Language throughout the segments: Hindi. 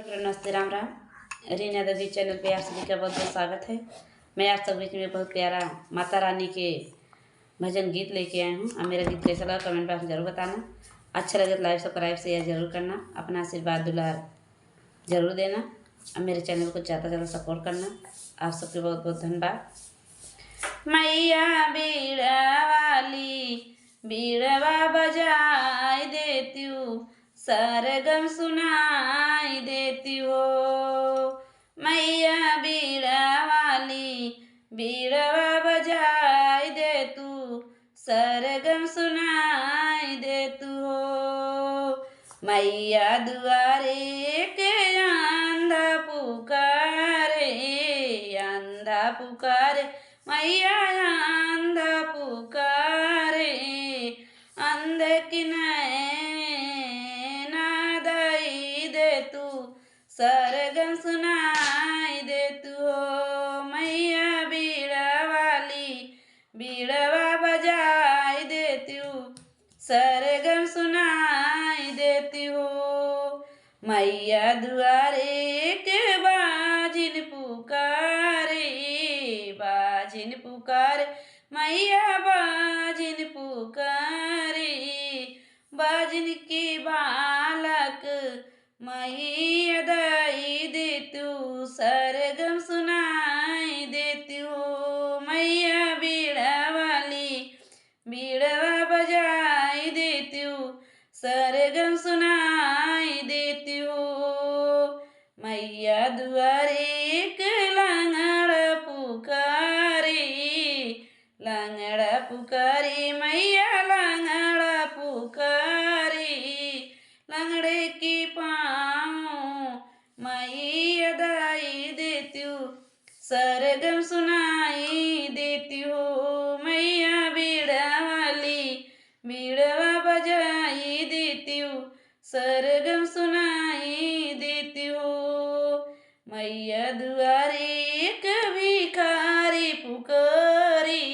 नमस्ते, राम राम। रीना देवी चैनल पे आप सभी का बहुत बहुत स्वागत है। मैं आप सब बीच में बहुत प्यारा माता रानी के भजन गीत लेके आई हूँ। अब मेरा गीत कैसा लगा कमेंट बॉक्स में जरूर बताना। अच्छा लगे तो लाइक सब्सक्राइब शेयर जरूर करना। अपना आशीर्वाद दुलार जरूर देना। अब मेरे चैनल को ज़्यादा से ज़्यादा सपोर्ट करना। आप सबके बहुत बहुत धन्यवाद। मैया बीड़ा वाली बीड़वा बजाई देती हूँ, सरगम सुनाई देती हो। मैया बीड़ा वाली बीड़वा बजाई दे तू, सरगम सुनाई दे तू हो। मैया दुआरे के अंधा पुकारे, अंधा पुकारे मैया अंधा पुकारे। अंधे की नैना दई दे तू, सरगम सुनाई दे तू हो। मैया बीड़ा वाली बीड़वा बजाई देती हूँ, सरगम सुनाई देती हो। मैया दुआरे के बाजिन पुकारे, बाजिन पुकारे मैया बाजिन पुकारे। बाजिन की बालक मैया दई दे तू, सरगम सुनाई देती हो। मैया बीड़ा वाली बीड़वा बजाई देती हूँ, सरगम सुनाई देती हो। मैया दुआरे एक लंगड़ा पुकारे, लंगड़ा पुकारे मैया लंगड़ा पुकारे। लंगड़े की पाँव मैया दाई देती हूँ, सरगम सुनाई देती हो। मैया बीड़ा वाली बीड़वा बजाई देती हूँ, सरगम सुनाई देती हो। मैया दुआरे एक भिखारी पुकारी,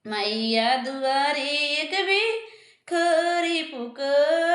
मैया दुआरे एक भिखारी पुकारी।